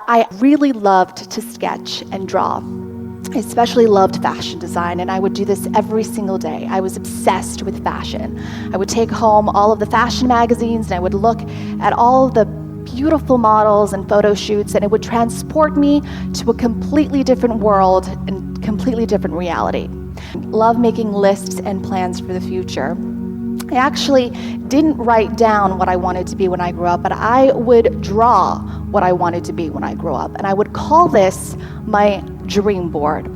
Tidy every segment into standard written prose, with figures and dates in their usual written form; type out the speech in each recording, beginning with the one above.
I really loved to sketch and draw. I especially loved fashion design, and I would do this every single day. I was obsessed with fashion. I would take home all of the fashion magazines, and I would look at all of the beautiful models and photo shoots, and it would transport me to a completely different world and completely different reality. Love making lists and plans for the future. I actually didn't write down what I wanted to be when I grew up, but I would draw what I wanted to be when I grew up, and I would call this my dream board.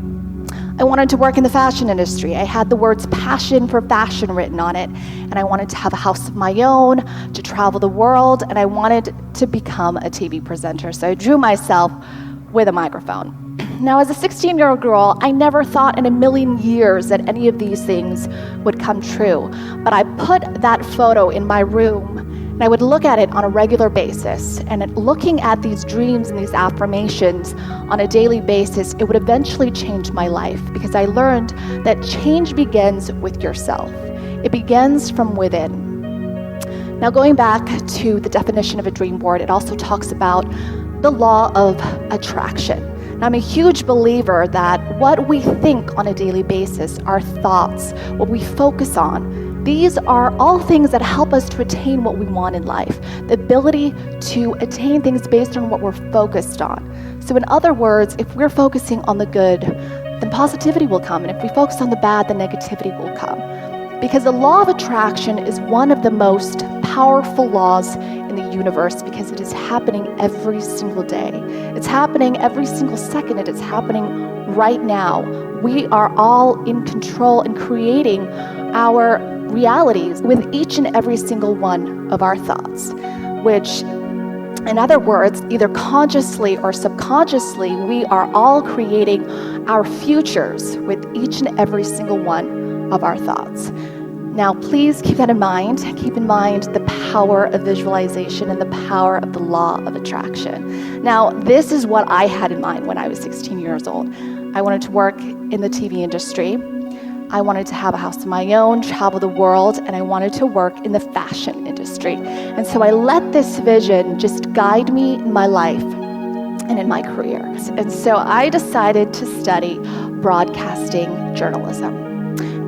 I wanted to work in the fashion industry. I had the words passion for fashion written on it, and I wanted to have a house of my own, to travel the world, and I wanted to become a TV presenter. So I drew myself with a microphone. Now, as a 16-year-old girl, I never thought in a million years that any of these things would come true. But I put that photo in my room, and I would look at it on a regular basis. And looking at these dreams and these affirmations on a daily basis, it would eventually change my life, because I learned that change begins with yourself. It begins from within. Now, going back to the definition of a dream board, it also talks about the law of attraction. I'm a huge believer that what we think on a daily basis, our thoughts, what we focus on, these are all things that help us to attain what we want in life. The ability to attain things based on what we're focused on. So in other words, if we're focusing on the good, then positivity will come. And if we focus on the bad, then negativity will come. Because the law of attraction is one of the most powerful laws in the universe, because it is happening every single day. It's happening every single second. It is happening right now. We are all in control in creating our realities with each and every single one of our thoughts, which, in other words, either consciously or subconsciously, we are all creating our futures with each and every single one of our thoughts. Now, please keep that in mind. Keep in mind the power of visualization and the power of the law of attraction. Now, this is what I had in mind when I was 16 years old. I wanted to work in the TV industry. I wanted to have a house of my own, travel the world, and I wanted to work in the fashion industry. And so I let this vision just guide me in my life and in my career. And so I decided to study broadcasting journalism,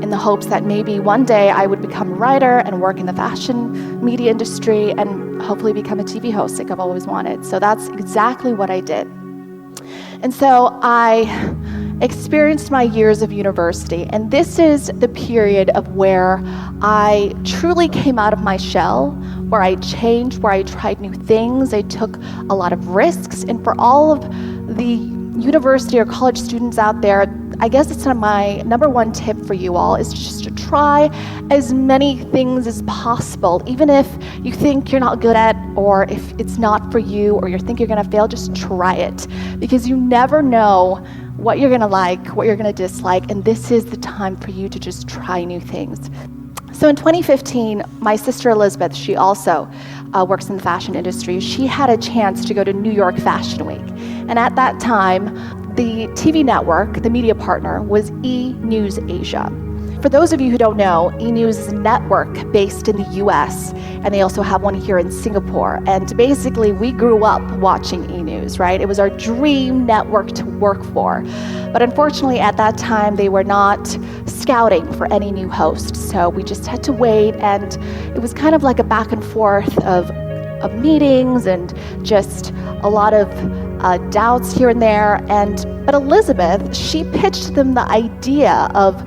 in the hopes that maybe one day I would become a writer and work in the fashion media industry and hopefully become a TV host like I've always wanted. So that's exactly what I did. And so I experienced my years of university, and this is the period of where I truly came out of my shell, where I changed, where I tried new things. I took a lot of risks, and for all of the university or college students out there, I guess it's my number one tip for you all is just to try as many things as possible. Even if you think you're not good at, or if it's not for you, or you think you're gonna fail, just try it. Because you never know what you're gonna like, what you're gonna dislike, and this is the time for you to just try new things. So in 2015, my sister Elizabeth, she also works in the fashion industry. She had a chance to go to New York Fashion Week. And at that time, the TV network, the media partner, was E! News Asia. For those of you who don't know, E! News is a network based in the US, and they also have one here in Singapore. And basically, we grew up watching E! News, right? It was our dream network to work for. But unfortunately, at that time, they were not scouting for any new hosts. So we just had to wait, and it was kind of like a back and forth of meetings and just a lot of doubts here and there. But Elizabeth, she pitched them the idea of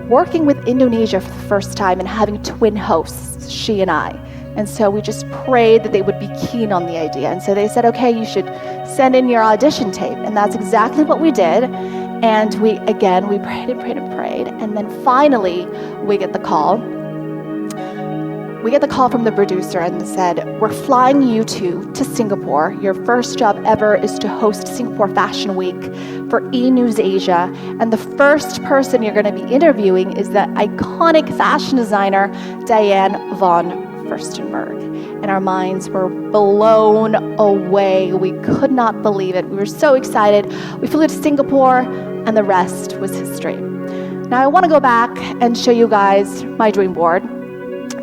working with Indonesia for the first time and having twin hosts, she and I. And so we just prayed that they would be keen on the idea. And so they said, okay, you should send in your audition tape. And that's exactly what we did. And we prayed and prayed and prayed. And then finally, we get the call. We get the call from the producer and said, we're flying you to Singapore. Your first job ever is to host Singapore Fashion Week for E! News Asia. And the first person you're going to be interviewing is the iconic fashion designer, Diane von Furstenberg. And our minds were blown away. We could not believe it. We were so excited. We flew to Singapore, and the rest was history. Now I want to go back and show you guys my dream board.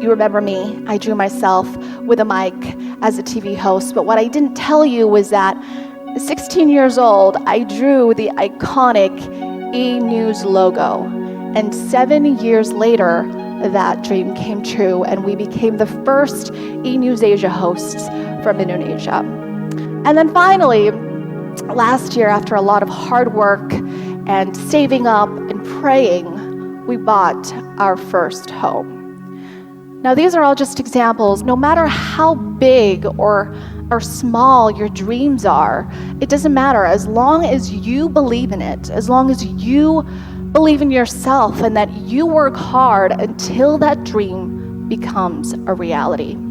You remember me, I drew myself with a mic as a TV host, but what I didn't tell you was that 16 years old, I drew the iconic E-News logo. And 7 years later, that dream came true, and we became the first E-News Asia hosts from Indonesia. And then finally, last year, after a lot of hard work and saving up and praying, we bought our first home. Now, these are all just examples. No matter how big or small your dreams are, it doesn't matter. As long as you believe in it, as long as you believe in yourself and that you work hard until that dream becomes a reality.